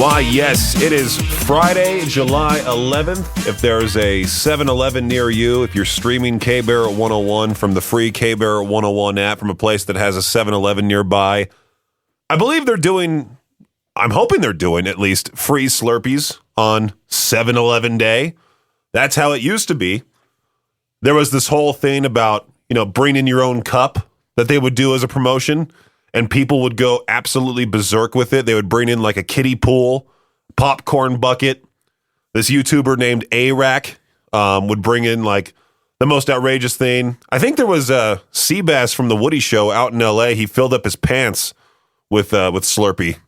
Why, yes, it is Friday, July 11th. If there's a 7-Eleven near you, if you're streaming K-Bear 101 from the free K-Bear 101 app from a place that has a 7-Eleven nearby, I believe I'm hoping they're doing at least free Slurpees on 7-Eleven Day. That's how it used to be. There was this whole thing about, bring in your own cup that they would do as a promotion. And people would go absolutely berserk with it. They would bring in like a kiddie pool, popcorn bucket. This YouTuber named A-Rack would bring in like the most outrageous thing. I think there was Seabass from The Woody Show out in L.A. He filled up his pants with Slurpee.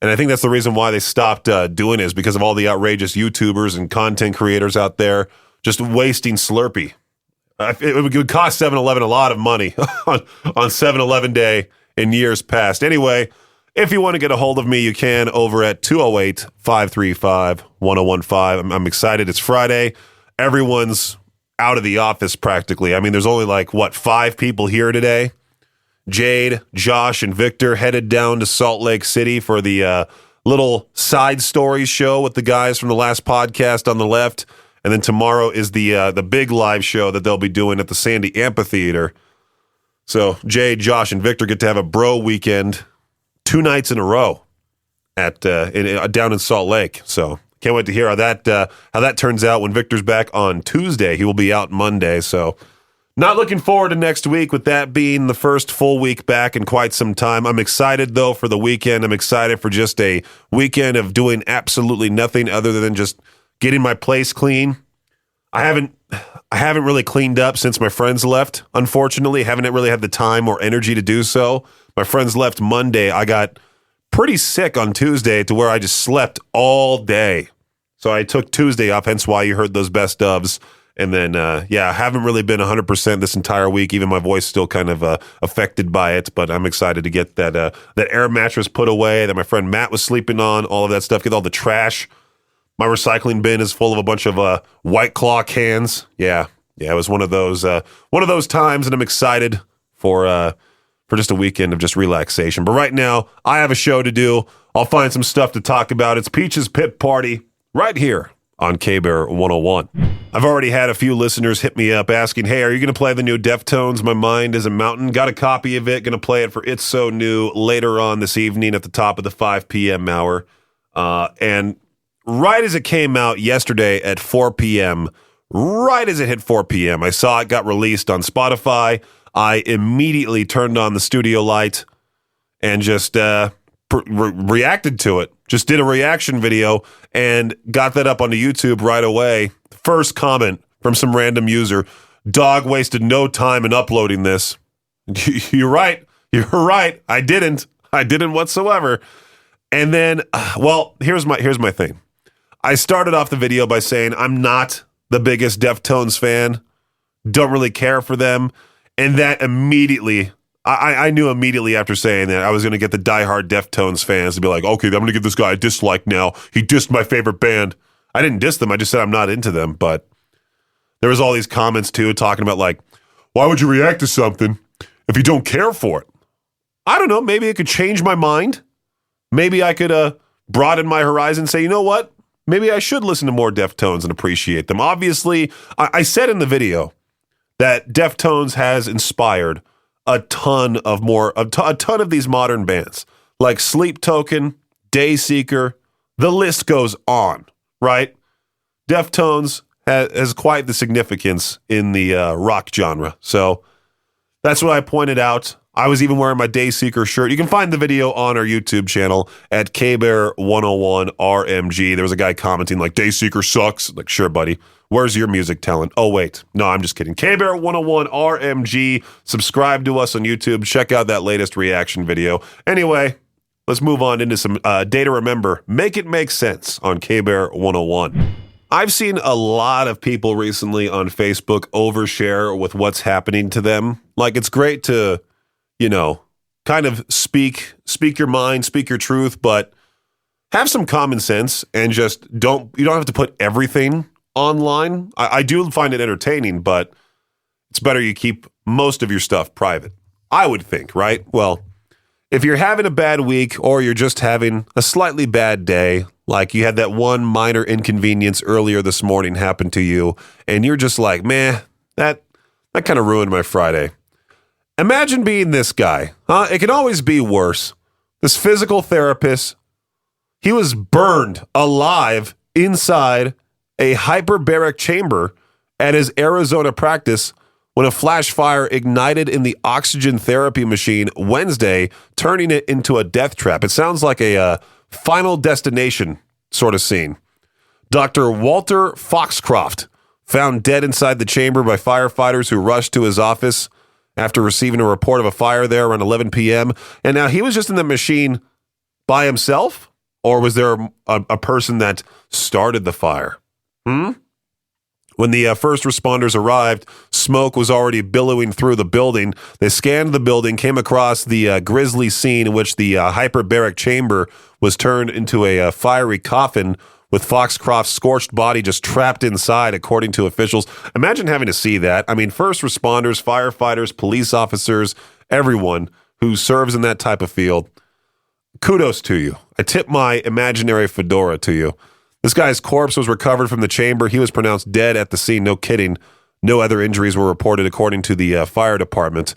And I think that's the reason why they stopped doing it, is because of all the outrageous YouTubers and content creators out there just wasting Slurpee. It would cost 7-Eleven a lot of money on 7-Eleven Day in years past. Anyway, if you want to get a hold of me, you can over at 208-535-1015. I'm excited. It's Friday. Everyone's out of the office practically. I mean, there's only 5 people here today. Jade, Josh, and Victor headed down to Salt Lake City for the little side stories show with the guys from the last podcast on the left. And then tomorrow is the big live show that they'll be doing at the Sandy Amphitheater. So Jade, Josh, and Victor get to have a bro weekend 2 nights in a row at down in Salt Lake. So can't wait to hear how that turns out when Victor's back on Tuesday. He will be out Monday. So not looking forward to next week, with that being the first full week back in quite some time. I'm excited, though, for the weekend. I'm excited for just a weekend of doing absolutely nothing other than just getting my place clean. I haven't really cleaned up since my friends left, unfortunately. Haven't really had the time or energy to do so. My friends left Monday. I got pretty sick on Tuesday to where I just slept all day. So I took Tuesday off, hence why you heard those best ofs. And then, I haven't really been 100% this entire week. Even my voice still kind of affected by it. But I'm excited to get that air mattress put away that my friend Matt was sleeping on, all of that stuff, get all the trash. My recycling bin is full of a bunch of White Claw cans. Yeah, it was one of those times, and I'm excited for just a weekend of just relaxation. But right now, I have a show to do. I'll find some stuff to talk about. It's Peach's Pit Party right here on K-Bear 101. I've already had a few listeners hit me up asking, hey, are you going to play the new Deftones, My Mind is a Mountain? Got a copy of it. Going to play it for It's So New later on this evening at the top of the 5 p.m. hour. And right as it came out yesterday at 4 p.m., right as it hit 4 p.m., I saw it got released on Spotify. I immediately turned on the studio light and just reacted to it. Just did a reaction video and got that up onto YouTube right away. First comment from some random user: dog wasted no time in uploading this. You're right. I didn't whatsoever. And then, here's my thing. I started off the video by saying I'm not the biggest Deftones fan, don't really care for them, and that immediately, I knew immediately after saying that I was going to get the diehard Deftones fans to be like, okay, I'm going to give this guy a dislike now. He dissed my favorite band. I didn't diss them, I just said I'm not into them, but there was all these comments too talking about why would you react to something if you don't care for it? I don't know, maybe it could change my mind. Maybe I could broaden my horizon and say, you know what? Maybe I should listen to more Deftones and appreciate them. Obviously, I said in the video that Deftones has inspired a ton of these modern bands, like Sleep Token, Dayseeker. The list goes on, right? Deftones has quite the significance in the rock genre. So that's what I pointed out. I was even wearing my Dayseeker shirt. You can find the video on our YouTube channel at KBear101RMG. There was a guy commenting Dayseeker sucks. Sure, buddy. Where's your music talent? Oh, wait. No, I'm just kidding. KBear101RMG. Subscribe to us on YouTube. Check out that latest reaction video. Anyway, let's move on into some Day to Remember. Make It Make Sense on KBear 101. I've seen a lot of people recently on Facebook overshare with what's happening to them. It's great to kind of speak your mind, speak your truth, but have some common sense and just you don't have to put everything online. I do find it entertaining, but it's better you keep most of your stuff private, I would think, right? Well, if you're having a bad week or you're just having a slightly bad day, like you had that one minor inconvenience earlier this morning happen to you, and you're just like, man, that kind of ruined my Friday. Imagine being this guy. It can always be worse. This physical therapist, he was burned alive inside a hyperbaric chamber at his Arizona practice when a flash fire ignited in the oxygen therapy machine Wednesday, turning it into a death trap. It sounds like a Final Destination sort of scene. Dr. Walter Foxcroft, found dead inside the chamber by firefighters who rushed to his office after receiving a report of a fire there around 11 p.m. And now he was just in the machine by himself? Or was there a person that started the fire? When the first responders arrived, smoke was already billowing through the building. They scanned the building, came across the grisly scene in which the hyperbaric chamber was turned into a fiery coffin with Foxcroft's scorched body just trapped inside, according to officials. Imagine having to see that. I mean, first responders, firefighters, police officers, everyone who serves in that type of field, kudos to you. I tip my imaginary fedora to you. This guy's corpse was recovered from the chamber. He was pronounced dead at the scene. No kidding. No other injuries were reported, according to the fire department.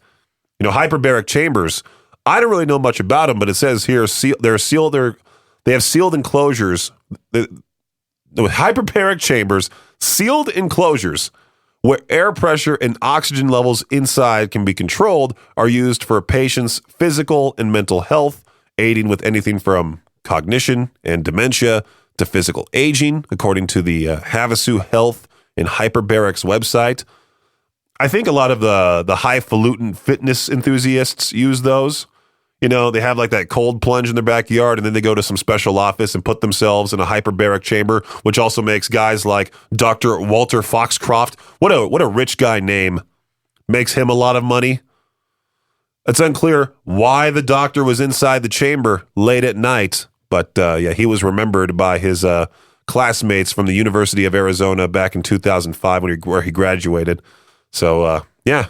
You know, hyperbaric chambers, I don't really know much about them, but it says here they have sealed enclosures. With hyperbaric chambers, sealed enclosures where air pressure and oxygen levels inside can be controlled are used for a patient's physical and mental health, aiding with anything from cognition and dementia to physical aging, according to the Havasu Health and Hyperbaric's website. I think a lot of the highfalutin fitness enthusiasts use those. You know, they have like that cold plunge in their backyard, and then they go to some special office and put themselves in a hyperbaric chamber, which also makes guys like Dr. Walter Foxcroft, what a rich guy name, makes him a lot of money. It's unclear why the doctor was inside the chamber late at night, but he was remembered by his classmates from the University of Arizona back in 2005 where he graduated. So,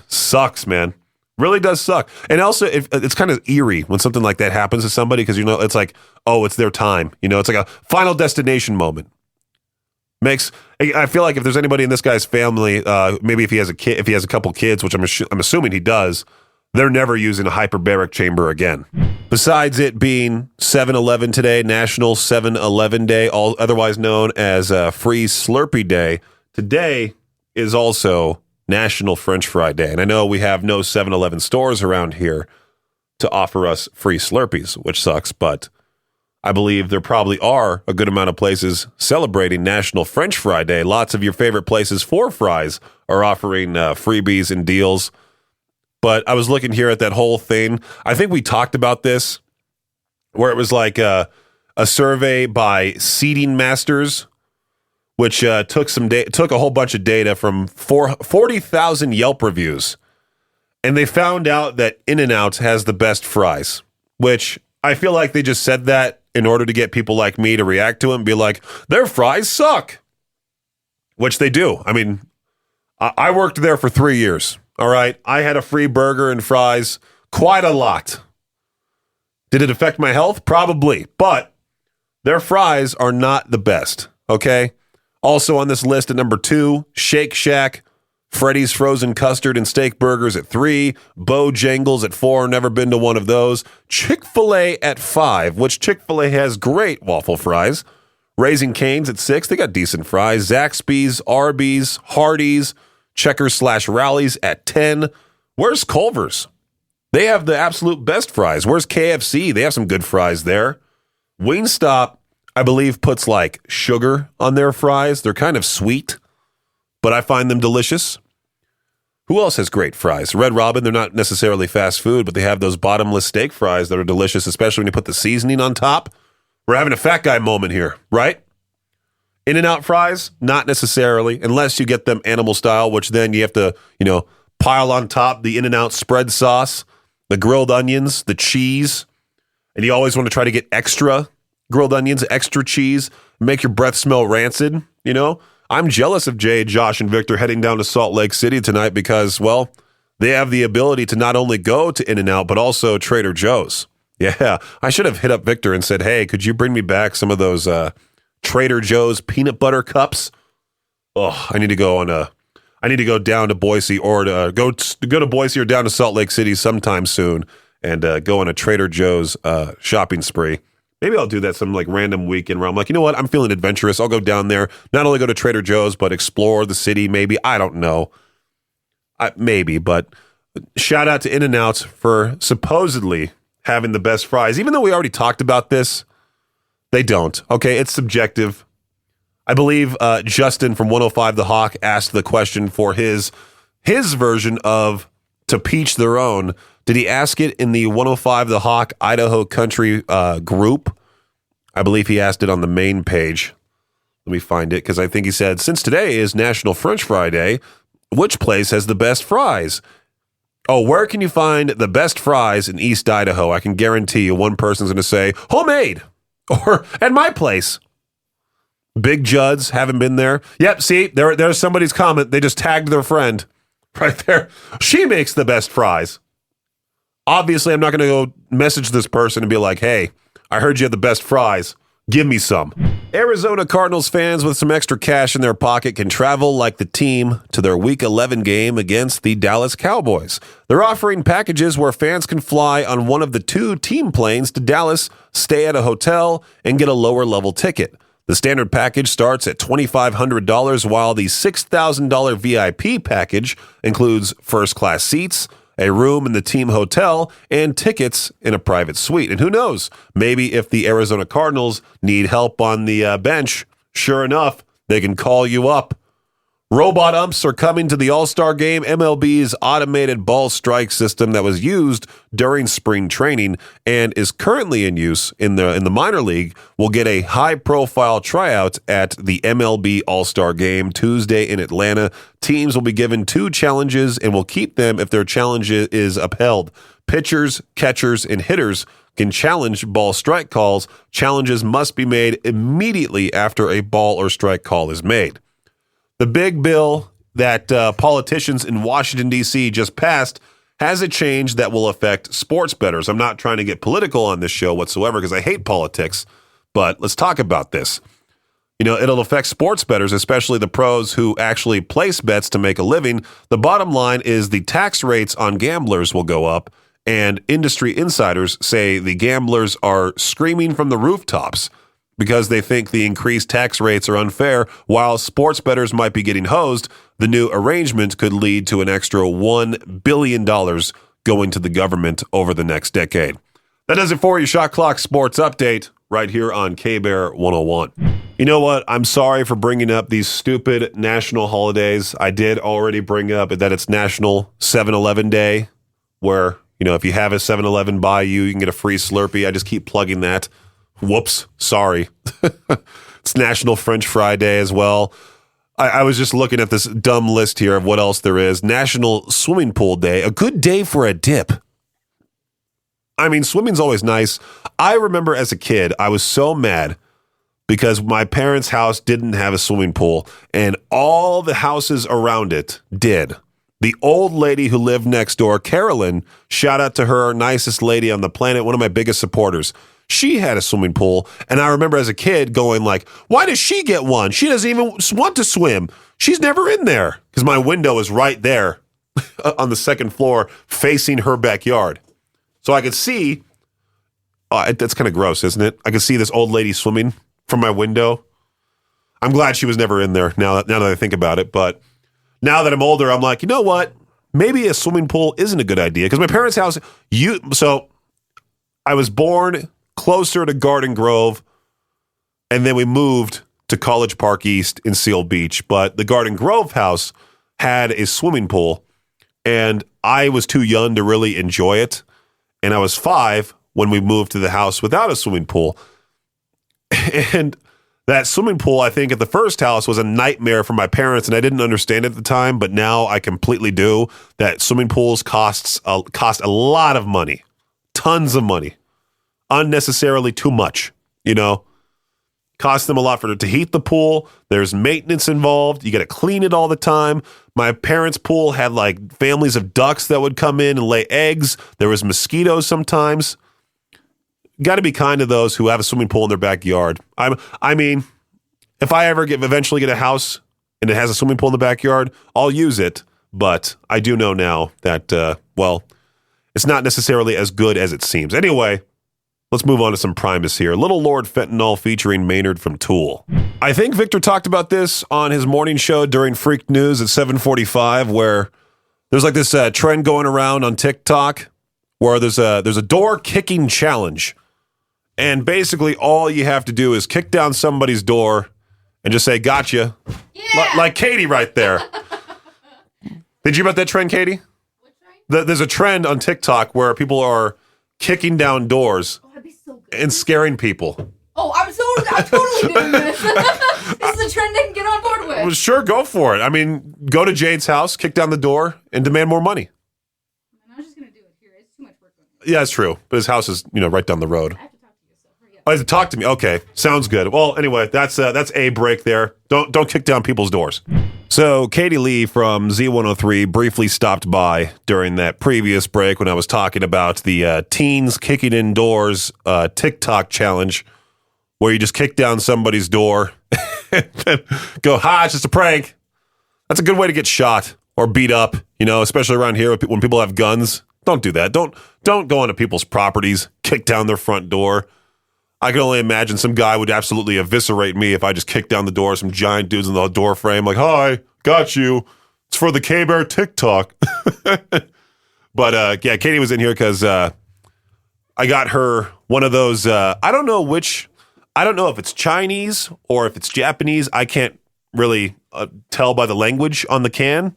sucks, man. Really does suck. And also, it's kind of eerie when something like that happens to somebody because, you know, it's like, oh, it's their time. You know, it's like a Final Destination moment. I feel like if there's anybody in this guy's family, maybe if he has a couple kids, which I'm assuming he does, they're never using a hyperbaric chamber again. Besides it being 7-Eleven today, National 7-Eleven Day, otherwise known as Free Slurpee Day, today is also National French Fry Day. And I know we have no 7-Eleven stores around here to offer us free Slurpees, which sucks, but I believe there probably are a good amount of places celebrating National French Fry Day. Lots of your favorite places for fries are offering freebies and deals. But I was looking here at that whole thing. I think we talked about this, where it was like a survey by Seating Masters, which took a whole bunch of data from 40,000 Yelp reviews, and they found out that In-N-Out has the best fries, which I feel like they just said that in order to get people like me to react to them and be like, their fries suck, which they do. I mean, I worked there for 3 years. All right, I had a free burger and fries quite a lot. Did it affect my health? Probably, but their fries are not the best, okay? Also on this list at number 2, Shake Shack, Freddy's Frozen Custard and Steak Burgers at 3, Bojangles at 4, never been to one of those, Chick-fil-A at 5, which Chick-fil-A has great waffle fries, Raising Cane's at 6, they got decent fries, Zaxby's, Arby's, Hardee's, Checkers/Rallies at 10. Where's Culver's? They have the absolute best fries. Where's KFC? They have some good fries there. Wingstop, I believe, puts like sugar on their fries. They're kind of sweet, but I find them delicious. Who else has great fries? Red Robin, they're not necessarily fast food, but they have those bottomless steak fries that are delicious, especially when you put the seasoning on top. We're having a fat guy moment here, right? In-N-Out fries, not necessarily, unless you get them animal style, which then you have to, pile on top the In-N-Out spread sauce, the grilled onions, the cheese, and you always want to try to get extra grilled onions, extra cheese, make your breath smell rancid, I'm jealous of Jay, Josh, and Victor heading down to Salt Lake City tonight because, well, they have the ability to not only go to In-N-Out, but also Trader Joe's. Yeah, I should have hit up Victor and said, hey, could you bring me back some of those Trader Joe's peanut butter cups? Oh, I need to go down to Boise or to go to Boise or down to Salt Lake City sometime soon and go on a Trader Joe's shopping spree. Maybe I'll do that some like random weekend where I'm like, you know what? I'm feeling adventurous. I'll go down there, not only go to Trader Joe's, but explore the city. Maybe. I don't know. Maybe, but shout out to In-N-Out for supposedly having the best fries. Even though we already talked about this, they don't. Okay, it's subjective. I believe Justin from 105 The Hawk asked the question for his version of To Peach Their Own. Did he ask it in the 105 The Hawk Idaho Country group? I believe he asked it on the main page. Let me find it, because I think he said, since today is National French Fry Day, which place has the best fries? Oh, where can you find the best fries in East Idaho? I can guarantee you one person's going to say, homemade, or at my place. Big Judd's, haven't been there. Yep, see, there's somebody's comment. They just tagged their friend right there. She makes the best fries. Obviously, I'm not going to go message this person and be like, hey, I heard you have the best fries. Give me some. Arizona Cardinals fans with some extra cash in their pocket can travel like the team to their Week 11 game against the Dallas Cowboys. They're offering packages where fans can fly on one of the 2 team planes to Dallas, stay at a hotel, and get a lower-level ticket. The standard package starts at $2,500, while the $6,000 VIP package includes first-class seats, a room in the team hotel, and tickets in a private suite. And who knows, maybe if the Arizona Cardinals need help on the bench, sure enough, they can call you up. Robot umps are coming to the All-Star Game. MLB's automated ball strike system that was used during spring training and is currently in use in the minor league will get a high-profile tryout at the MLB All-Star Game Tuesday in Atlanta. Teams will be given 2 challenges and will keep them if their challenge is upheld. Pitchers, catchers, and hitters can challenge ball strike calls. Challenges must be made immediately after a ball or strike call is made. The big bill that politicians in Washington, D.C. just passed has a change that will affect sports bettors. I'm not trying to get political on this show whatsoever because I hate politics, but let's talk about this. You know, it'll affect sports bettors, especially the pros who actually place bets to make a living. The bottom line is the tax rates on gamblers will go up, and industry insiders say the gamblers are screaming from the rooftops because they think the increased tax rates are unfair. While sports bettors might be getting hosed, the new arrangement could lead to an extra $1 billion going to the government over the next decade. That does it for your Shot Clock Sports Update right here on K-Bear 101. You know what? I'm sorry for bringing up these stupid national holidays. I did already bring up that it's National 7-Eleven Day, where, you know, if you have a 7-Eleven by you, you can get a free Slurpee. I just keep plugging that. Whoops, sorry. It's National French Fry Day as well. I was just looking at this dumb list here of what else there is. National Swimming Pool Day, a good day for a dip. I mean, swimming's always nice. I remember as a kid, I was so mad because my parents' house didn't have a swimming pool, and all the houses around it did. The old lady who lived next door, Carolyn, shout out to her, nicest lady on the planet, one of my biggest supporters. She had a swimming pool, and I remember as a kid going like, why does she get one? She doesn't even want to swim. She's never in there, because my window is right there on the second floor facing her backyard. So I could see, that's kind of gross, isn't it? I could see this old lady swimming from my window. I'm glad she was never in there now that I think about it, but now that I'm older, I'm like, you know what? Maybe a swimming pool isn't a good idea, because my parents' house, so I was born closer to Garden Grove, and then we moved to College Park East in Seal Beach. But the Garden Grove house had a swimming pool, and I was too young to really enjoy it. And I was 5 when we moved to the house without a swimming pool. And that swimming pool, I think, at the first house was a nightmare for my parents, and I didn't understand it at the time, but now I completely do. That swimming pools cost a lot of money, tons of money. Unnecessarily too much, you know, cost them a lot to heat the pool. There's maintenance involved. You got to clean it all the time. My parents' pool had like families of ducks that would come in and lay eggs. There was mosquitoes sometimes. got to be kind to those who have a swimming pool in their backyard. I mean, if I ever eventually get a house and it has a swimming pool in the backyard, I'll use it. But I do know now that, it's not necessarily as good as it seems. Anyway, let's move on to some Primus here. Little Lord Fentanyl featuring Maynard from Tool. I think Victor talked about this on his morning show during Freak News at 7:45, where there's like this trend going around on TikTok where there's a door kicking challenge. And basically all you have to do is kick down somebody's door and just say, gotcha. Yeah. Like Katie right there. Did you hear about that trend, Katie? What trend? There's a trend on TikTok where people are kicking down doors that'd be so good. and scaring people. Oh, I'm totally doing this. This is a trend I can get on board with. Well, sure, go for it. I mean, go to Jade's house, kick down the door, and demand more money. I'm not just going to do it here. It's too much work. Yeah, it's true. But his house is, right down the road. I have to talk to you, so hurry up. Oh, you have to talk to me. Okay, sounds good. Well, anyway, that's a break there. Don't kick down people's doors. So Katie Lee from Z103 briefly stopped by during that previous break when I was talking about the teens kicking in doors TikTok challenge, where you just kick down somebody's door and then go, hi, it's just a prank. That's a good way to get shot or beat up, especially around here when people have guns. Don't do that. Don't go onto people's properties, kick down their front door. I can only imagine some guy would absolutely eviscerate me if I just kicked down the door, some giant dudes in the door frame, like, hi, got you. It's for the K-Bear TikTok. But, yeah, Katie was in here because I got her one of those, I don't know if it's Chinese or if it's Japanese. I can't really tell by the language on the can.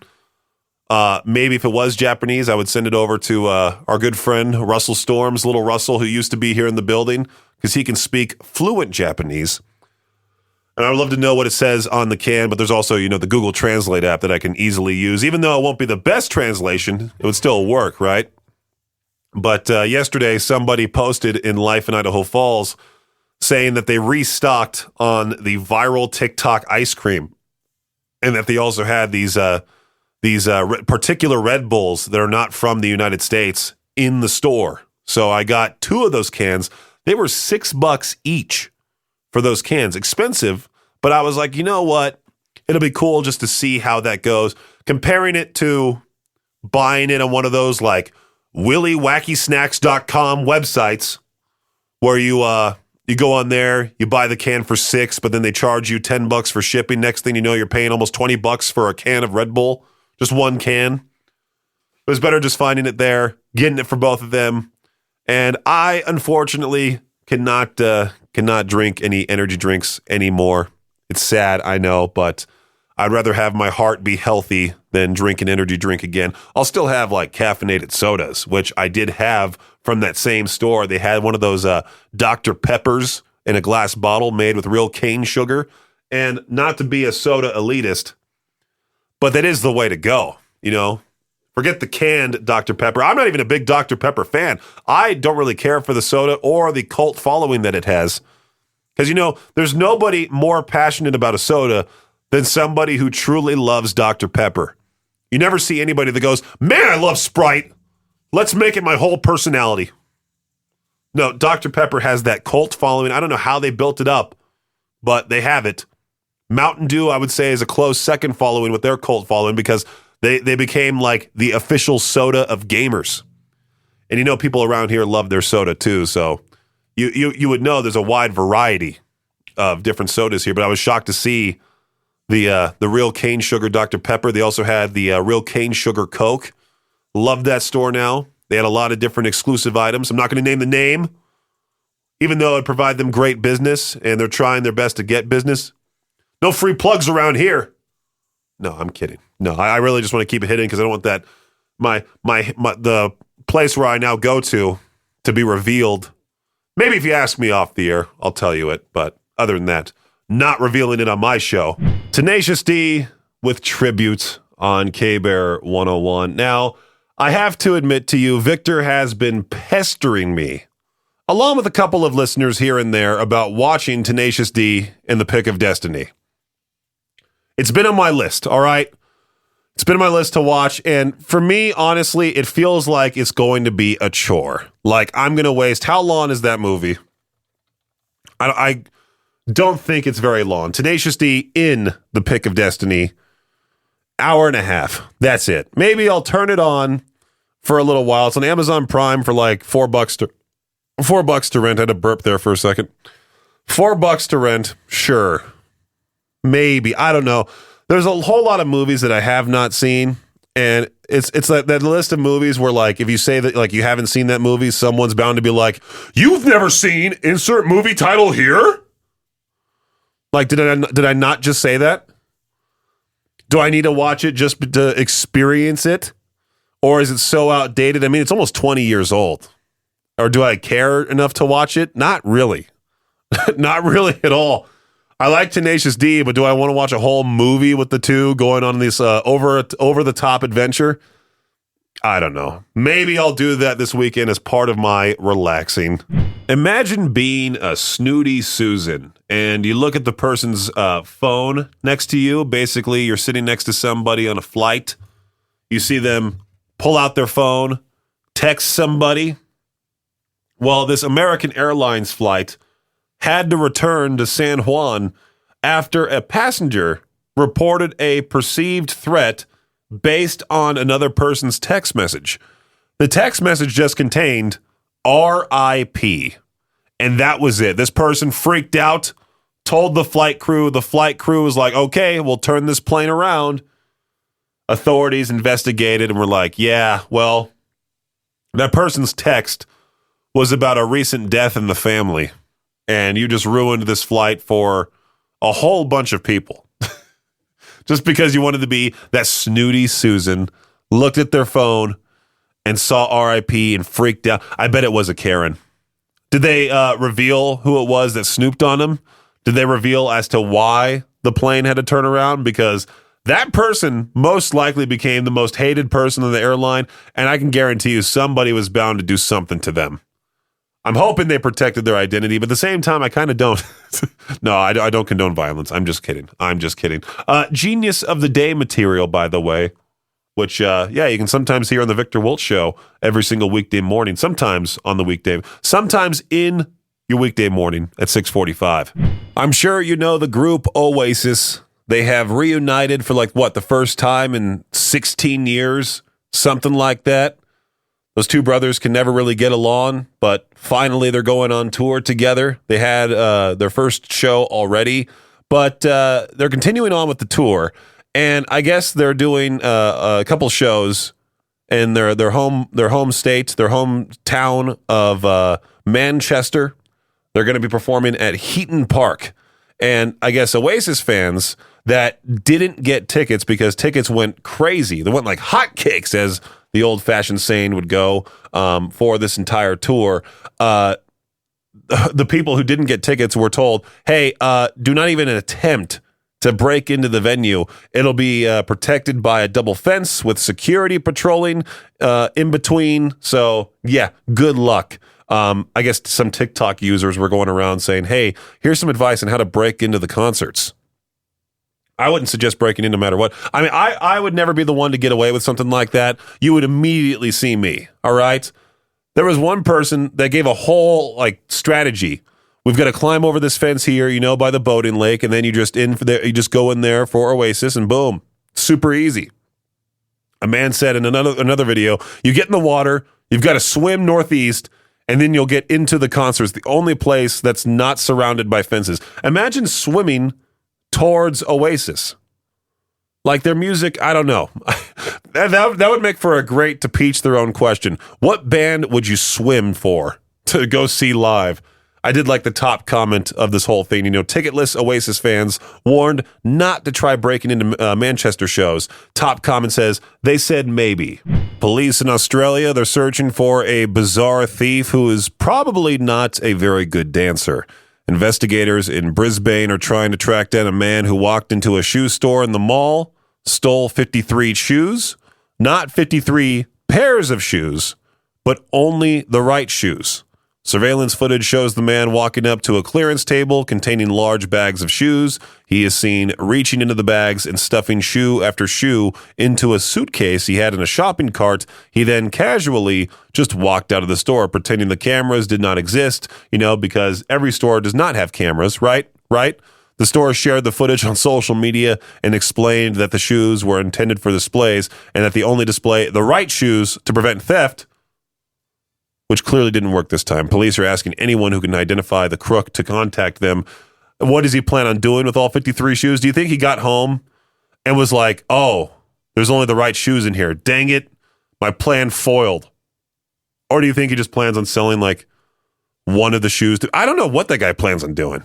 Maybe if it was Japanese, I would send it over to our good friend, Russell Storms, little Russell, who used to be here in the building, because he can speak fluent Japanese. And I would love to know what it says on the can, but there's also, the Google Translate app that I can easily use. Even though it won't be the best translation, it would still work, right? But yesterday, somebody posted in Life in Idaho Falls saying that they restocked on the viral TikTok ice cream, and that they also had these particular Red Bulls that are not from the United States in the store. So I got 2 of those cans. They were $6 each for those cans. Expensive, but I was like, you know what? It'll be cool just to see how that goes. Comparing it to buying it on one of those like WillyWackySnacks.com websites where you go on there, you buy the can for $6, but then they charge you $10 for shipping. Next thing you know, you're paying almost $20 for a can of Red Bull. Just one can. It was better just finding it there, getting it for both of them. And I, unfortunately, cannot drink any energy drinks anymore. It's sad, I know, but I'd rather have my heart be healthy than drink an energy drink again. I'll still have like caffeinated sodas, which I did have from that same store. They had one of those Dr. Peppers in a glass bottle made with real cane sugar. And not to be a soda elitist, but that is the way to go, Forget the canned Dr. Pepper. I'm not even a big Dr. Pepper fan. I don't really care for the soda or the cult following that it has. Because, there's nobody more passionate about a soda than somebody who truly loves Dr. Pepper. You never see anybody that goes, man, I love Sprite. Let's make it my whole personality. No, Dr. Pepper has that cult following. I don't know how they built it up, but they have it. Mountain Dew, I would say, is a close second following with their cult following because they became like the official soda of gamers. And people around here love their soda too. So you would know there's a wide variety of different sodas here. But I was shocked to see the real cane sugar Dr. Pepper. They also had the real cane sugar Coke. Love that store now. They had a lot of different exclusive items. I'm not going to name the name, even though it provide them great business and they're trying their best to get business. No free plugs around here. No, I'm kidding. No, I really just want to keep it hidden because I don't want that the place where I now go to be revealed. Maybe if you ask me off the air, I'll tell you it. But other than that, not revealing it on my show. Tenacious D with Tribute on K-Bear 101. Now, I have to admit to you, Victor has been pestering me, along with a couple of listeners here and there, about watching Tenacious D in the Pick of Destiny. It's been on my list, all right? It's been on my list to watch, and for me, honestly, it feels like it's going to be a chore. Like, I'm going to waste... How long is that movie? I don't think it's very long. Tenacious D in The Pick of Destiny, hour and a half. That's it. Maybe I'll turn it on for a little while. It's on Amazon Prime for like $4 to rent. I had to burp there for a second. $4 to rent. Sure. Maybe. I don't know. There's a whole lot of movies that I have not seen, and it's like that list of movies where, like, if you say that, like, you haven't seen that movie, someone's bound to be like, "You've never seen insert movie title here?" Like, did I not just say that? Do I need to watch it just to experience it? Or is it so outdated? I mean, it's almost 20 years old. Or do I care enough to watch it? Not really. Not really at all. I like Tenacious D, but do I want to watch a whole movie with the two going on this over-the-top adventure? I don't know. Maybe I'll do that this weekend as part of my relaxing. Imagine being a snooty Susan, and you look at the person's phone next to you. Basically, you're sitting next to somebody on a flight. You see them pull out their phone, text somebody. Well, this American Airlines flight had to return to San Juan after a passenger reported a perceived threat based on another person's text message. The text message just contained RIP, and that was it. This person freaked out, told the flight crew. The flight crew was like, okay, we'll turn this plane around. Authorities investigated and were like, yeah, well, that person's text was about a recent death in the family, and you just ruined this flight for a whole bunch of people. Just because you wanted to be that snooty Susan, looked at their phone and saw RIP and freaked out. I bet it was a Karen. Did they reveal who it was that snooped on them? Did they reveal as to why the plane had to turn around? Because that person most likely became the most hated person on the airline, and I can guarantee you somebody was bound to do something to them. I'm hoping they protected their identity, but at the same time, I kind of don't. No, I don't condone violence. I'm just kidding. Genius of the Day material, by the way, which, you can sometimes hear on the Victor Wiltz Show every single weekday morning, sometimes on the weekday, sometimes in your weekday morning at 6:45. I'm sure you know the group Oasis. They have reunited for the first time in 16 years, something like that. Those two brothers can never really get along, but finally they're going on tour together. They had their first show already, but they're continuing on with the tour. And I guess they're doing a couple shows in their home state, their hometown of Manchester. They're going to be performing at Heaton Park. And I guess Oasis fans that didn't get tickets because tickets went crazy. They went like hotcakes, as the old-fashioned saying would go, for this entire tour. The people who didn't get tickets were told, hey, do not even attempt to break into the venue. It'll be protected by a double fence with security patrolling in between. So, yeah, good luck. I guess some TikTok users were going around saying, hey, here's some advice on how to break into the concerts. I wouldn't suggest breaking in no matter what. I mean, I would never be the one to get away with something like that. You would immediately see me, all right? There was one person that gave a whole, strategy. We've got to climb over this fence here, by the boating lake, and then you just go in there for Oasis, and boom, super easy. A man said in another video, you get in the water, you've got to swim northeast, and then you'll get into the concerts, the only place that's not surrounded by fences. Imagine swimming towards Oasis. Like their music, I don't know. that would make for a great to peach their own question. What band would you swim for to go see live? I did like the top comment of this whole thing. Ticketless Oasis fans warned not to try breaking into Manchester shows. Top comment says, they said maybe. Police in Australia, they're searching for a bizarre thief who is probably not a very good dancer. Investigators in Brisbane are trying to track down a man who walked into a shoe store in the mall, stole 53 shoes, not 53 pairs of shoes, but only the right shoes. Surveillance footage shows the man walking up to a clearance table containing large bags of shoes. He is seen reaching into the bags and stuffing shoe after shoe into a suitcase he had in a shopping cart. He then casually just walked out of the store, pretending the cameras did not exist, because every store does not have cameras, right? Right? The store shared the footage on social media and explained that the shoes were intended for displays and that they only display the right shoes to prevent theft, which clearly didn't work this time. Police are asking anyone who can identify the crook to contact them. What does he plan on doing with all 53 shoes? Do you think he got home and was like, oh, there's only the right shoes in here. Dang it, my plan foiled. Or do you think he just plans on selling like one of the shoes? I don't know what that guy plans on doing.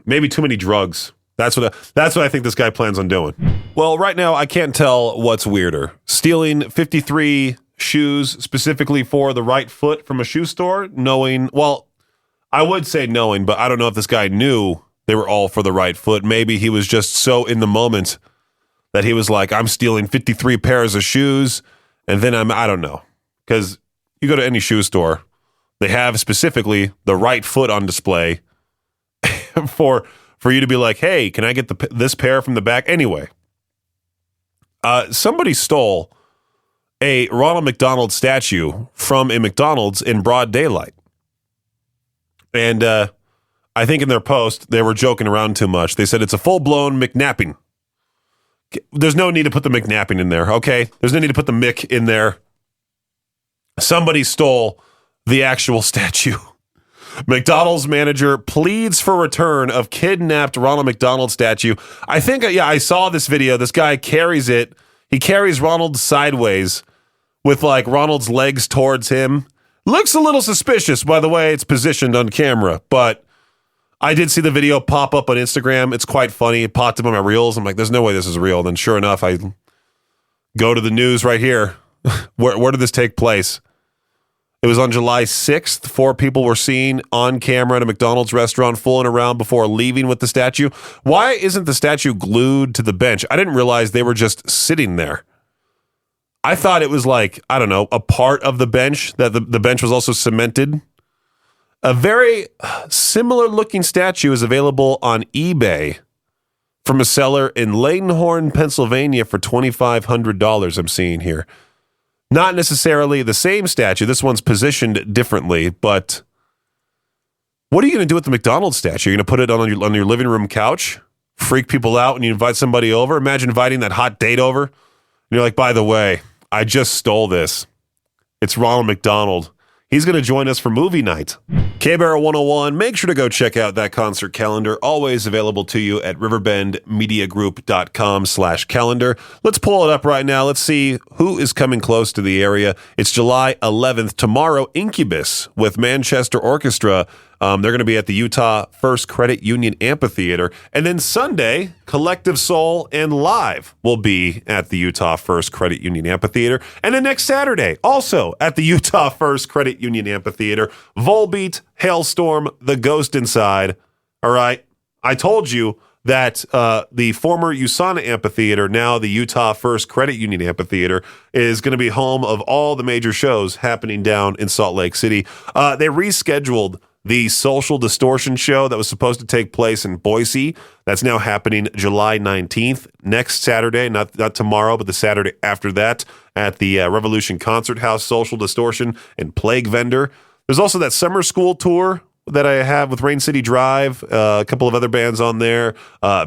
Maybe too many drugs. That's what I think this guy plans on doing. Well, right now, I can't tell what's weirder. Stealing 53 shoes specifically for the right foot from a shoe store, I would say knowing, but I don't know if this guy knew they were all for the right foot. Maybe he was just so in the moment that he was like, I'm stealing 53 pairs of shoes, and then I don't know. Because you go to any shoe store, they have specifically the right foot on display for you to be like, hey, can I get this pair from the back? Anyway, somebody stole a Ronald McDonald statue from a McDonald's in broad daylight. And I think in their post, they were joking around too much. They said it's a full-blown McNapping. There's no need to put the McNapping in there, okay? There's no need to put the Mick in there. Somebody stole the actual statue. McDonald's manager pleads for return of kidnapped Ronald McDonald statue. I think, I saw this video. This guy carries it. He carries Ronald sideways with like Ronald's legs towards him. Looks a little suspicious by the way it's positioned on camera, but I did see the video pop up on Instagram. It's quite funny. It popped up on my reels. I'm like, there's no way this is real. Then sure enough, I go to the news right here. Where did this take place? It was on July 6th. 4 people were seen on camera at a McDonald's restaurant fooling around before leaving with the statue. Why isn't the statue glued to the bench? I didn't realize they were just sitting there. I thought it was like, I don't know, a part of the bench, that the bench was also cemented. A very similar looking statue is available on eBay from a seller in Lanehorn, Pennsylvania for $2,500, I'm seeing here. Not necessarily the same statue. This one's positioned differently, but what are you going to do with the McDonald's statue? You're going to put it on your living room couch? Freak people out when you invite somebody over? Imagine inviting that hot date over. And you're like, by the way, I just stole this. It's Ronald McDonald. He's going to join us for movie night. K-Barrel 101, make sure to go check out that concert calendar, always available to you at riverbendmediagroup.com/calendar. Let's pull it up right now. Let's see who is coming close to the area. It's July 11th. Tomorrow, Incubus with Manchester Orchestra. They're going to be at the Utah First Credit Union Amphitheater. And then Sunday, Collective Soul and Live will be at the Utah First Credit Union Amphitheater. And then next Saturday, also at the Utah First Credit Union Amphitheater, Volbeat, Hailstorm, The Ghost Inside. All right. I told you that the former USANA Amphitheater, now the Utah First Credit Union Amphitheater, is going to be home of all the major shows happening down in Salt Lake City. They rescheduled the Social Distortion show that was supposed to take place in Boise. That's now happening July 19th, next Saturday, not tomorrow, but the Saturday after that at the Revolution Concert House, Social Distortion and Plague Vendor. There's also that summer school tour that I have with Rain City Drive, a couple of other bands on there.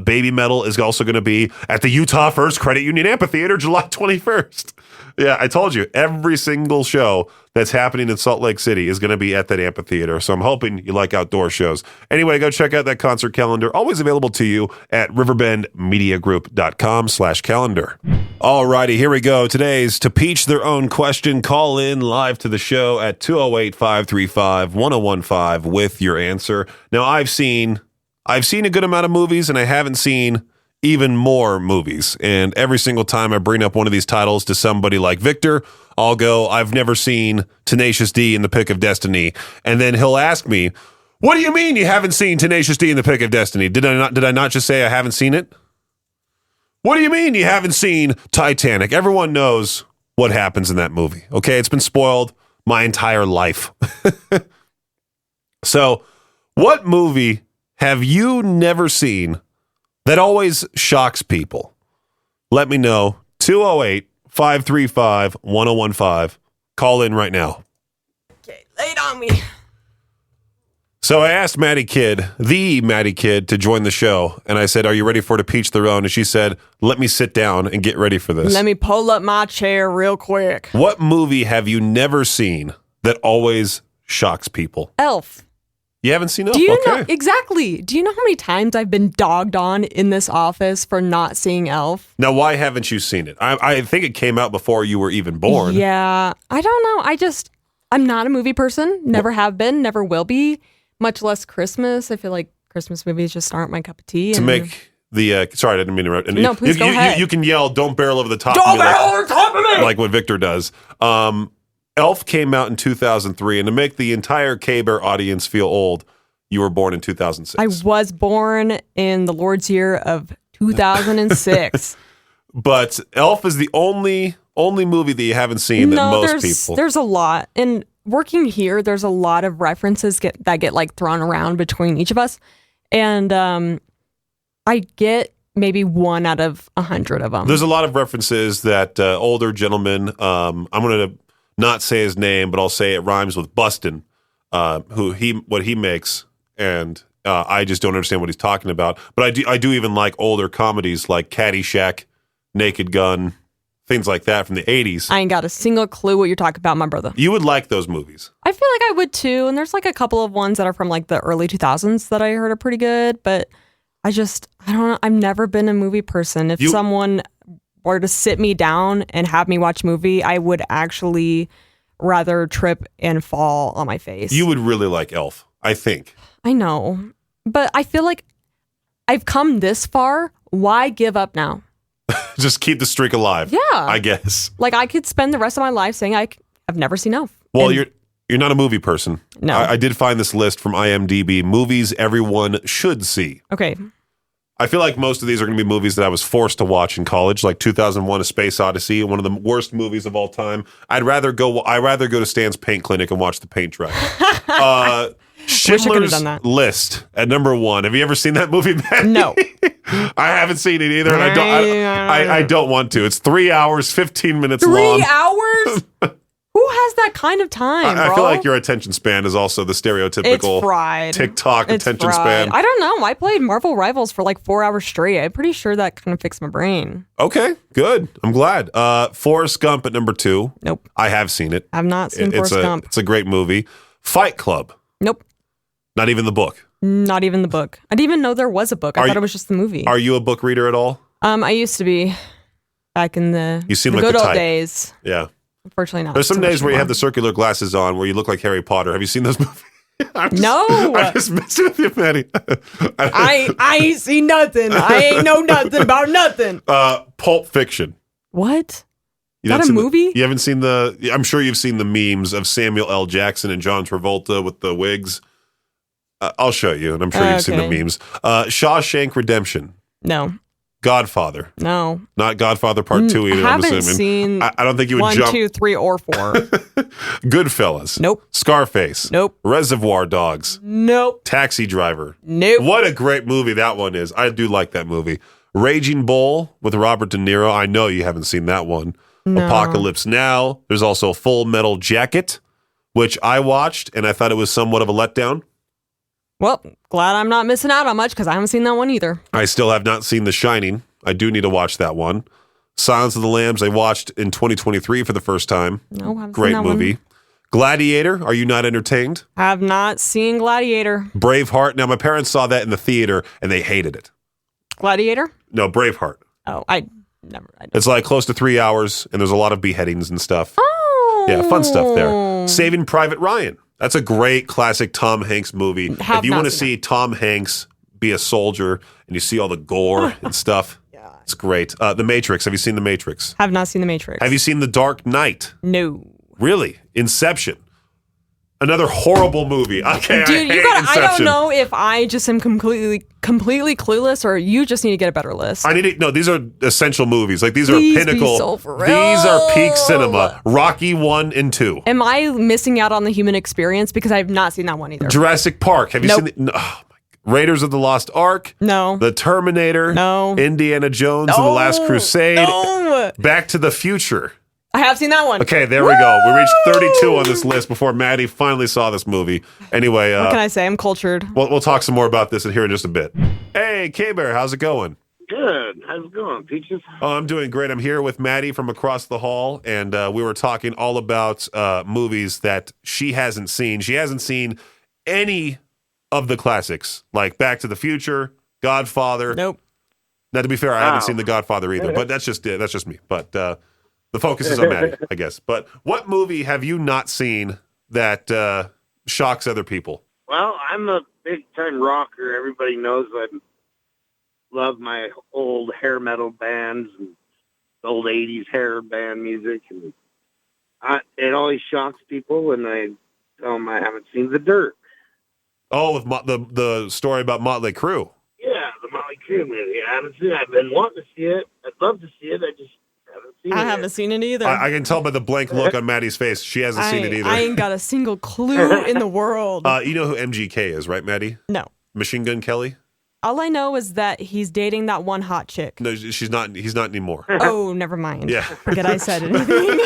Baby Metal is also going to be at the Utah First Credit Union Amphitheater July 21st. Yeah, I told you, every single show that's happening in Salt Lake City is going to be at that amphitheater. So I'm hoping you like outdoor shows. Anyway, go check out that concert calendar, always available to you at riverbendmediagroup.com/calendar. Alrighty, here we go. Today's To Peach Their Own question. Call in live to the show at 208-535-1015 with your answer. Now, I've seen a good amount of movies, and I haven't seen even more movies. And every single time I bring up one of these titles to somebody like Victor, I'll go, I've never seen Tenacious D in the Pick of Destiny. And then he'll ask me, what do you mean you haven't seen Tenacious D in the Pick of Destiny? Did I not just say I haven't seen it? What do you mean you haven't seen Titanic? Everyone knows what happens in that movie. Okay, it's been spoiled my entire life. So, what movie have you never seen that always shocks people? Let me know. 208-535-1015. Call in right now. Okay, lay it on me. So I asked Maddie Kidd, the Maddie Kidd, to join the show. And I said, are you ready for To Peach Their Own? And she said, let me sit down and get ready for this. Let me pull up my chair real quick. What movie have you never seen that always shocks people? Elf. You haven't seen Elf? Do you Okay. know exactly? Do you know how many times I've been dogged on in this office for not seeing Elf? Now, why haven't you seen it? I think it came out before you were even born. Yeah, I don't know. I'm not a movie person. Never have been. Never will be. Much less Christmas. I feel like Christmas movies just aren't my cup of tea. To make the sorry, I didn't mean to interrupt. No, please go ahead. You can yell, "Don't barrel over the top!" Don't barrel over the top of me, like what Victor does. Elf came out in 2003, and to make the entire K-Bear audience feel old, you were born in 2006. I was born in the Lord's year of 2006. But Elf is the only movie that you haven't seen that most people. There's a lot. And working here, there's a lot of references that get like thrown around between each of us. And I get maybe 1 out of 100 of them. There's a lot of references that older gentleman, I'm going to not say his name, but I'll say it rhymes with Bustin', what he makes. And I just don't understand what he's talking about. But I do even like older comedies like Caddyshack, Naked Gun, things like that from the 80s. I ain't got a single clue what you're talking about, my brother. You would like those movies. I feel like I would too. And there's like a couple of ones that are from like the early 2000s that I heard are pretty good. But I don't know. I've never been a movie person. If someone were to sit me down and have me watch a movie, I would actually rather trip and fall on my face. You would really like Elf, I think. I know. But I feel like I've come this far. Why give up now? Just keep the streak alive. Yeah. I guess. Like I could spend the rest of my life saying I've never seen Elf. Well, you're not a movie person. No. I did find this list from IMDb, movies everyone should see. Okay. I feel like most of these are going to be movies that I was forced to watch in college, like 2001: A Space Odyssey, one of the worst movies of all time. I'd rather go to Stan's paint clinic and watch the paint dry. Schindler's List at number 1. Have you ever seen that movie, Maddie? No. I haven't seen it either, and I don't want to. It's 3 hours, 15 minutes long. 3 hours? Who has that kind of time, bro? I feel like your attention span is also the stereotypical TikTok attention span. I don't know. I played Marvel Rivals for like 4 hours straight. I'm pretty sure that kind of fixed my brain. Okay, good. I'm glad. Forrest Gump at number 2. Nope. I have seen it. I've not seen Forrest Gump. It's a great movie. Fight Club. Nope. Not even the book. Not even the book. I didn't even know there was a book. I thought it was just the movie. Are you a book reader at all? I used to be back in the good old days. Yeah. Unfortunately not. There's some days where you have the circular glasses on where you look like Harry Potter. Have you seen those movies? I'm just messing with you, Maddie. I ain't seen nothing. I ain't know nothing about nothing. Pulp Fiction. What? Is that a movie? You haven't seen I'm sure you've seen the memes of Samuel L. Jackson and John Travolta with the wigs. I'll show you, and I'm sure you've seen the memes. Shawshank Redemption. No. Godfather. No. Not Godfather Part 2 either. I haven't seen I don't think you would 1, jump. 2, 3, or 4. Goodfellas. Nope. Scarface. Nope. Reservoir Dogs. Nope. Taxi Driver. Nope. What a great movie that one is. I do like that movie. Raging Bull with Robert De Niro. I know you haven't seen that one. No. Apocalypse Now. There's also Full Metal Jacket, which I watched, and I thought it was somewhat of a letdown. Well, glad I'm not missing out on much because I haven't seen that one either. I still have not seen The Shining. I do need to watch that one. Silence of the Lambs I watched in 2023 for the first time. No, I haven't Great seen that movie. One. Gladiator. Are you not entertained? I have not seen Gladiator. Braveheart. Now, my parents saw that in the theater, and they hated it. Gladiator? No, Braveheart. Oh, It's like close to 3 hours, and there's a lot of beheadings and stuff. Oh. Yeah, fun stuff there. Saving Private Ryan. That's a great classic Tom Hanks movie. If you want to see Tom Hanks be a soldier and you see all the gore and stuff, it's great. The Matrix. Have you seen The Matrix? Have not seen The Matrix. Have you seen The Dark Knight? No. Really? Inception. Another horrible movie. Okay, Dude, Inception. I don't know if I just am completely clueless or you just need to get a better list. No, these are essential movies. Like, these Please are pinnacle. be so for real. These are peak cinema. Rocky 1 and 2. Am I missing out on the human experience because I've not seen that one either? Jurassic Park. Have you Nope. seen oh my God. Raiders of the Lost Ark? No. The Terminator? No. Indiana Jones and the Last Crusade? No. Back to the Future. I have seen that one. Okay, there we go. We reached 32 on this list before Maddie finally saw this movie. Anyway, What can I say? I'm cultured. we'll talk some more about this in here in just a bit. Hey, K-Bear, how's it going? Good. How's it going, Peaches? Oh, I'm doing great. I'm here with Maddie from across the hall, and we were talking all about movies that she hasn't seen. She hasn't seen any of the classics, like Back to the Future, Godfather. Nope. Now, to be fair, I haven't seen The Godfather either, but that's just it. That's just me. But the focus is on Maddie, I guess. But what movie have you not seen that shocks other people? Well, I'm a big-time rocker. Everybody knows I love my old hair metal bands and old 80s hair band music. And it always shocks people when I tell them I haven't seen The Dirt. Oh, with the story about Motley Crue. Yeah, the Motley Crue movie. I haven't seen it. I've been wanting to see it. I'd love to see it. I just haven't seen it. I haven't seen it either. I can tell by the blank look on Maddie's face. She hasn't seen it either. I ain't got a single clue in the world. You know who MGK is, right, Maddie? No. Machine Gun Kelly? All I know is that he's dating that one hot chick. No, she's not. He's not anymore. Oh, never mind. Yeah. Forget I said anything.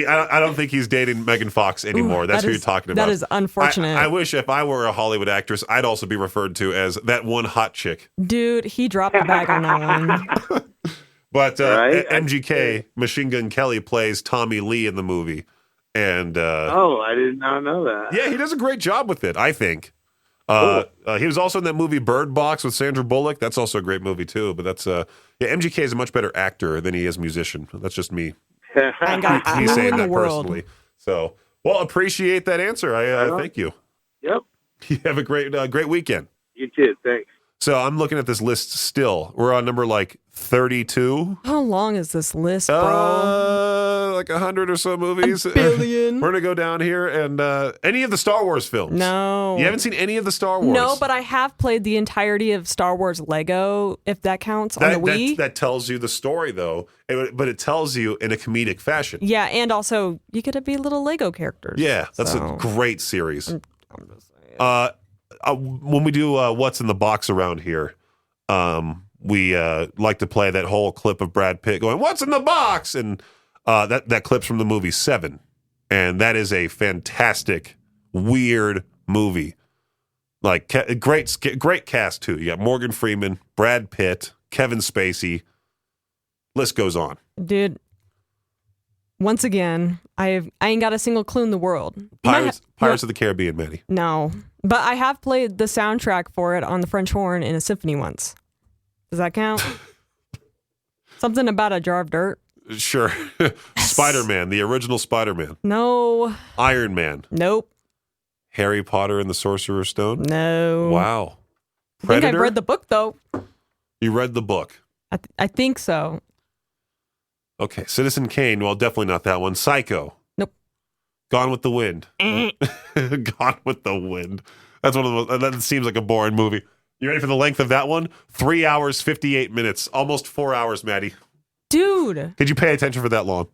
I don't think he's dating Megan Fox anymore. That's who you're talking about. That is unfortunate. I wish if I were a Hollywood actress, I'd also be referred to as that one hot chick. Dude, he dropped the bag on that one. But Right? MGK, Machine Gun Kelly, plays Tommy Lee in the movie. And I did not know that. yeah, he does a great job with it, I think. He was also in that movie Bird Box with Sandra Bullock. That's also a great movie, too. But that's MGK is a much better actor than he is musician. That's just me. I ain't got a Me clue saying in the that world. personally. So, well, appreciate that answer. I thank you. Yep. You have a great weekend. You too. Thanks. So I'm looking at this list still. We're on number like 32. How long is this list, bro? Like 100 or so movies. A billion. We're gonna go down here and any of the Star Wars films. No. You haven't seen any of the Star Wars. No, but I have played the entirety of Star Wars Lego, if that counts, on the Wii. That tells you the story though, but it tells you in a comedic fashion. Yeah, and also you get to be little Lego characters. Yeah, that's So, a great series. I'm just saying. When we do what's in the box around here, we like to play that whole clip of Brad Pitt going, "What's in the box?" And that clip's from the movie Seven, and that is a fantastic, weird movie. Like great cast too. You got Morgan Freeman, Brad Pitt, Kevin Spacey. List goes on. Dude, once again, I ain't got a single clue in the world. Pirates of the Caribbean, Maddie. No, but I have played the soundtrack for it on the French horn in a symphony once. Does that count? Something about a jar of dirt? Sure. Spider-Man, the original Spider-Man. No. Iron Man. Nope. Harry Potter and the Sorcerer's Stone. No. Wow. I Predator. think I've read the book, though. You read the book. I think so. Okay. Citizen Kane. Well, definitely not that one. Psycho. Nope. Gone with the Wind. Gone with the Wind. That's one of the. That seems like a boring movie. You ready for the length of that one? 3 hours, 58 minutes. Almost 4 hours, Maddie. Dude. Could you pay attention for that long?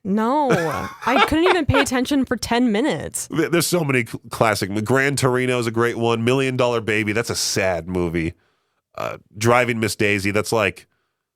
No. I couldn't even pay attention for 10 minutes. There's so many classic. Gran Torino is a great one. $1 Million Baby. That's a sad movie. Driving Miss Daisy. That's like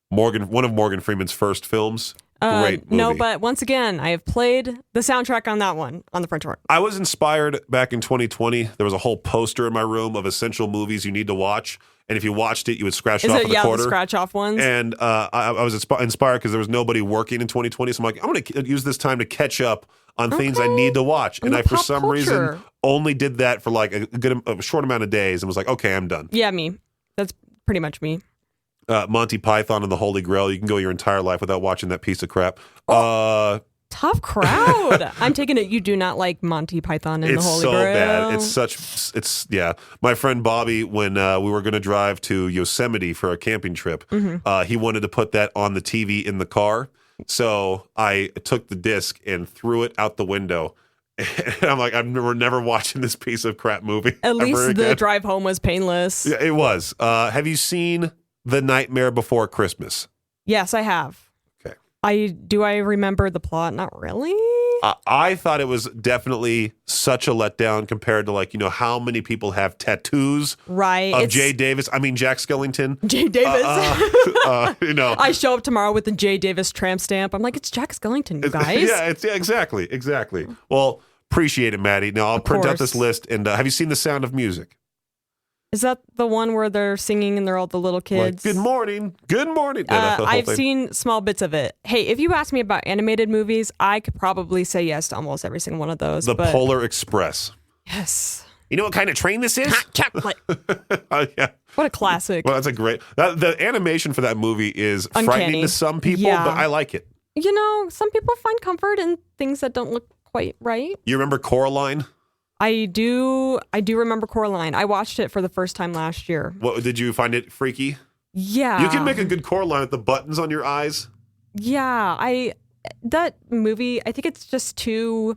one of Morgan Freeman's first films. Great movie. No, but once again, I have played the soundtrack on that one on the French horn. I was inspired back in 2020. There was a whole poster in my room of essential movies you need to watch. And if you watched it, you would scratch it off with a quarter. The scratch off ones? And I was inspired because there was nobody working in 2020. So I'm like, I'm going to use this time to catch up on things I need to watch. And I, for some reason, only did that for like a short amount of days and was like, okay, I'm done. Yeah, me. That's pretty much me. Monty Python and the Holy Grail. You can go your entire life without watching that piece of crap. Tough crowd. I'm taking it you do not like Monty Python and the Holy Grail. It's so bad. It's yeah. My friend Bobby, when we were going to drive to Yosemite for a camping trip, he wanted to put that on the TV in the car. So I took the disc and threw it out the window. And I'm like, we're never watching this piece of crap movie. At least the again. drive home was painless. Yeah, it was. Have you seen The Nightmare Before Christmas? Yes, I have. Okay. I remember the plot? Not really. I thought it was definitely such a letdown compared to, like, you know, how many people have tattoos of Jay Davis. I mean, Jack Skellington. Jay Davis. You know. I show up tomorrow with the Jay Davis tramp stamp. I'm like, it's Jack Skellington, you guys. Yeah, exactly. Well, appreciate it, Maddie. Now, I'll print out this list. And have you seen The Sound of Music? Is that the one where they're singing and they're all the little kids? Like, good morning. I've seen small bits of it. Hey, if you ask me about animated movies, I could probably say yes to almost every single one of those. The Polar Express. Yes. You know what kind of train this is? Hot chocolate. Yeah. What a classic. Well, that's a great... the animation for that movie is Uncanny. Frightening to some people, but I like it. You know, some people find comfort in things that don't look quite right. You remember Coraline? I do remember Coraline. I watched it for the first time last year. What, did you find it freaky? Yeah. You can make a good Coraline with the buttons on your eyes. Yeah, that movie, I think it's just too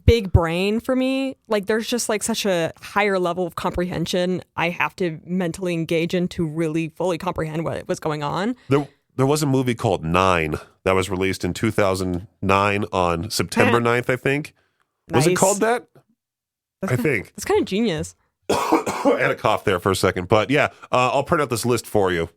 big brain for me. Like, there's just like such a higher level of comprehension I have to mentally engage in to really fully comprehend what was going on. There was a movie called 9 that was released in 2009 on September 9th, I think. Was it called that? I think. It's kind of genius. I had a cough there for a second. But yeah, I'll print out this list for you.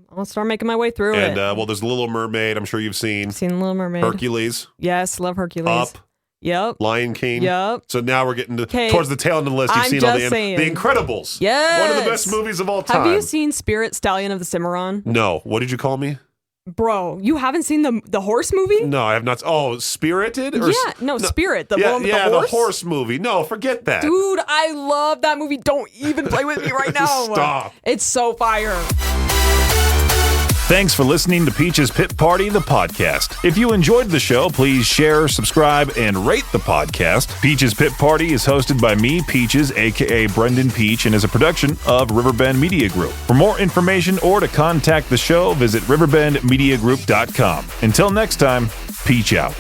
I'll start making my way through it. And well, there's Little Mermaid. I'm sure you've seen. I've seen Little Mermaid. Hercules. Yes, love Hercules. Up. Yep. Lion King. Yep. So now we're getting towards the tail end of the list. You've seen all the Incredibles. Yes. One of the best movies of all time. Have you seen Spirit, Stallion of the Cimarron? No. What did you call me? Bro, you haven't seen the horse movie? No, I have not. Oh, Spirited? Or no, Spirit. The one with the horse? The horse movie. No, forget that. Dude, I love that movie. Don't even play with me right now. Stop. It's so fire. Thanks for listening to Peach's Pit Party, the podcast. If you enjoyed the show, please share, subscribe, and rate the podcast. Peach's Pit Party is hosted by me, Peaches, a.k.a. Brendan Peach, and is a production of Riverbend Media Group. For more information or to contact the show, visit riverbendmediagroup.com. Until next time, Peach out.